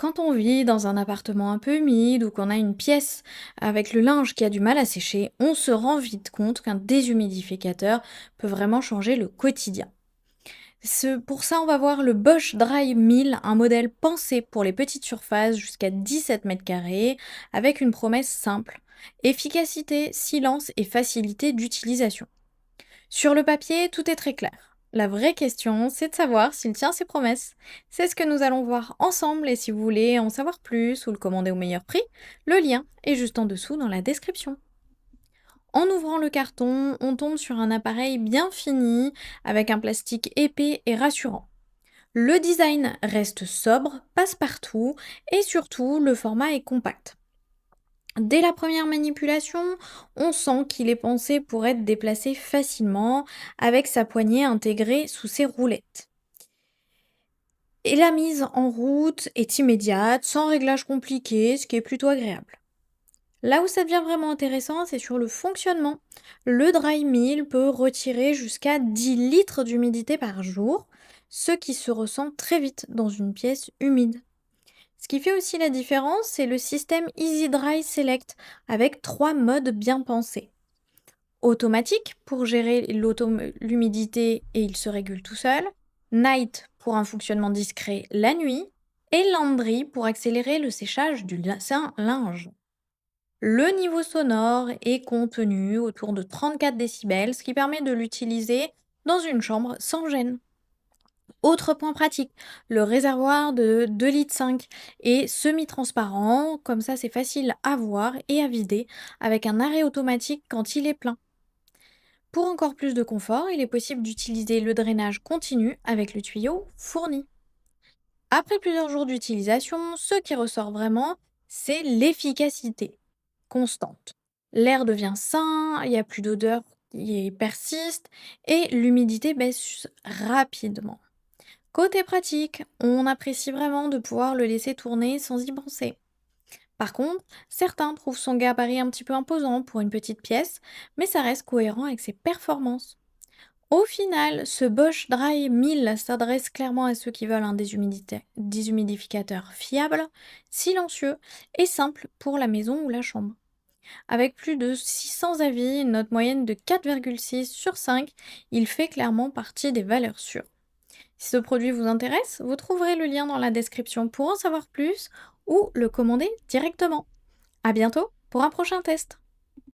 Quand on vit dans un appartement un peu humide ou qu'on a une pièce avec le linge qui a du mal à sécher, on se rend vite compte qu'un déshumidificateur peut vraiment changer le quotidien. Pour ça, on va voir le Bosch Dry 1000, un modèle pensé pour les petites surfaces jusqu'à 17 mètres carrés, avec une promesse simple: efficacité, silence et facilité d'utilisation. Sur le papier, tout est très clair. La vraie question, c'est de savoir s'il tient ses promesses. C'est ce que nous allons voir ensemble et si vous voulez en savoir plus ou le commander au meilleur prix, le lien est juste en dessous dans la description. En ouvrant le carton, on tombe sur un appareil bien fini avec un plastique épais et rassurant. Le design reste sobre, passe partout et surtout le format est compact. Dès la première manipulation, on sent qu'il est pensé pour être déplacé facilement avec sa poignée intégrée sous ses roulettes. Et la mise en route est immédiate, sans réglage compliqué, ce qui est plutôt agréable. Là où ça devient vraiment intéressant, c'est sur le fonctionnement. Le dry mill peut retirer jusqu'à 10 litres d'humidité par jour, ce qui se ressent très vite dans une pièce humide. Ce qui fait aussi la différence, c'est le système Easy Dry Select avec trois modes bien pensés. Automatique pour gérer l'humidité et il se régule tout seul. Night pour un fonctionnement discret la nuit. Et Landry pour accélérer le séchage du linge. Le niveau sonore est contenu autour de 34 décibels, ce qui permet de l'utiliser dans une chambre sans gêne. Autre point pratique, le réservoir de 2,5 litres est semi-transparent, comme ça c'est facile à voir et à vider avec un arrêt automatique quand il est plein. Pour encore plus de confort, il est possible d'utiliser le drainage continu avec le tuyau fourni. Après plusieurs jours d'utilisation, ce qui ressort vraiment, c'est l'efficacité constante. L'air devient sain, il n'y a plus d'odeur qui persiste et l'humidité baisse rapidement. Côté pratique, on apprécie vraiment de pouvoir le laisser tourner sans y penser. Par contre, certains trouvent son gabarit un petit peu imposant pour une petite pièce, mais ça reste cohérent avec ses performances. Au final, ce Bosch Dry 1000 s'adresse clairement à ceux qui veulent un déshumidificateur fiable, silencieux et simple pour la maison ou la chambre. Avec plus de 600 avis, une note moyenne de 4,6 sur 5, il fait clairement partie des valeurs sûres. Si ce produit vous intéresse, vous trouverez le lien dans la description pour en savoir plus ou le commander directement. À bientôt pour un prochain test.